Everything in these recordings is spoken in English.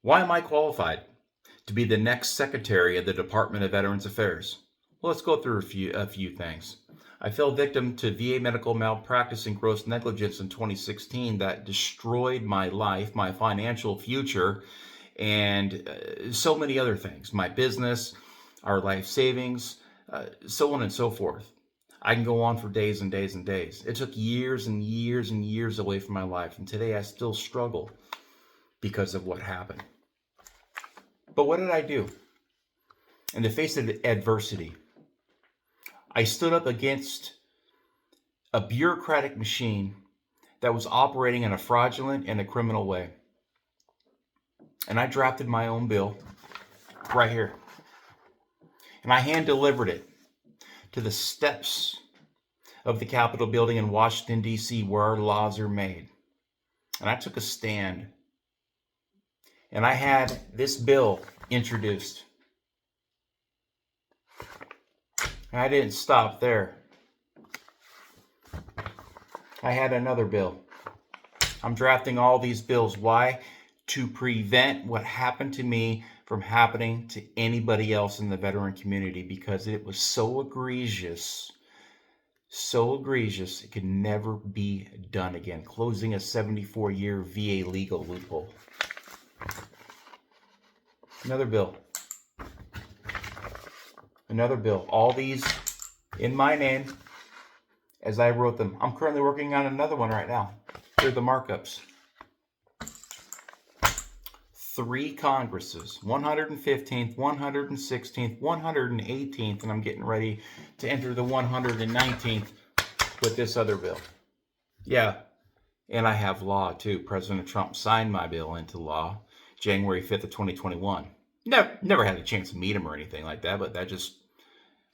Why am I qualified to be the next Secretary of the Department of Veterans Affairs? Well, let's go through a few things. I fell victim to VA medical malpractice and gross negligence in 2016 that destroyed my life, my financial future, and so many other things. My business, our life savings, so on and so forth. I can go on for days and days and days. It took years and years and years away from my life, and today I still struggle because of what happened. But what did I do? In the face of adversity, I stood up against a bureaucratic machine that was operating in a fraudulent and a criminal way. And I drafted my own bill right here. And I hand delivered it to the steps of the Capitol building in Washington, D.C., where our laws are made. And I took a stand. And I had this bill introduced. And I didn't stop there. I had another bill. I'm drafting all these bills. Why? To prevent what happened to me from happening to anybody else in the veteran community, because it was so egregious, it could never be done again. Closing a 74-year VA legal loophole. Another bill. All these in my name as I wrote them. I'm currently working on another one right now. Here are the markups. 3 Congresses, 115th, 116th, 118th, and I'm getting ready to enter the 119th with this other bill. Yeah, and I have law too. President Trump signed my bill into law January 5th of 2021. Never had a chance to meet him or anything like that, but that just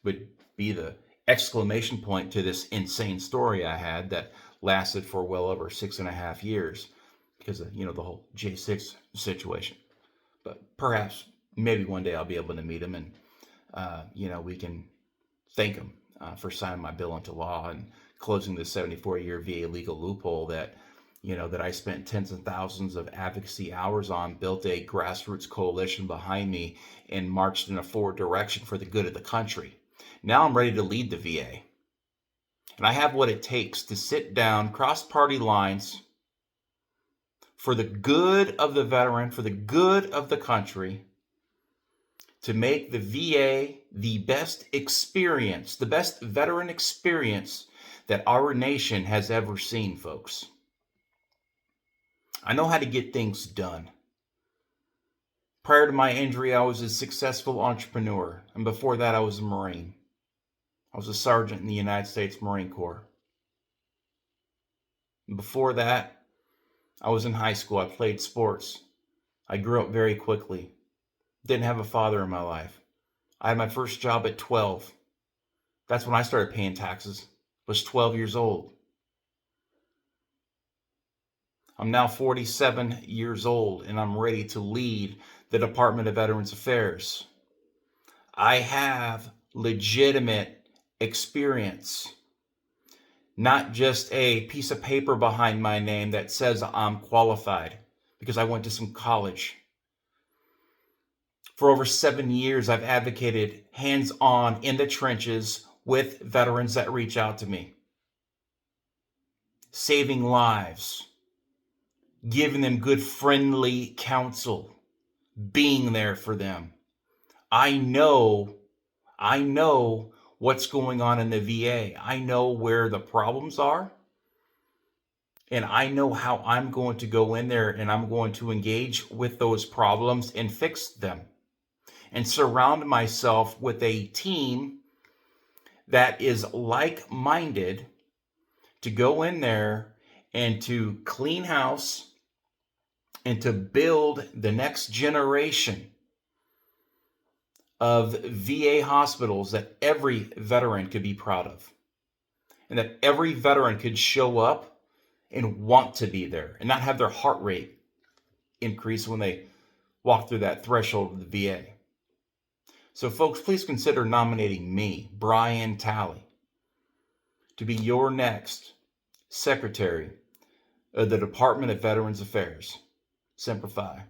would be the exclamation point to this insane story I had that lasted for well over 6.5 years because of, the whole J6 situation. But perhaps, maybe one day I'll be able to meet him and, we can thank him for signing my bill into law and closing the 74-year VA legal loophole that I spent tens of thousands of advocacy hours on, built a grassroots coalition behind me, and marched in a forward direction for the good of the country. Now I'm ready to lead the VA. And I have what it takes to sit down, cross party lines, for the good of the veteran, for the good of the country, to make the VA the best experience, the best veteran experience that our nation has ever seen, folks. I know how to get things done. Prior to my injury, I was a successful entrepreneur, and before that, I was a Marine. I was a sergeant in the United States Marine Corps. And before that, I was in high school. I played sports. I grew up very quickly. Didn't have a father in my life. I had my first job at 12. That's when I started paying taxes. I was 12 years old. I'm now 47 years old, and I'm ready to lead the Department of Veterans Affairs. I have legitimate experience, not just a piece of paper behind my name that says I'm qualified because I went to some college. For over 7 years, I've advocated hands-on in the trenches with veterans that reach out to me, saving lives, giving them good friendly counsel, being there for them. I know what's going on in the VA. I know where the problems are. And I know how I'm going to go in there and I'm going to engage with those problems and fix them. And surround myself with a team that is like-minded to go in there and to clean house and to build the next generation of VA hospitals that every veteran could be proud of, and that every veteran could show up and want to be there and not have their heart rate increase when they walk through that threshold of the VA. So folks, please consider nominating me, Brian Talley, to be your next Secretary of the Department of Veterans Affairs. Semper Fi.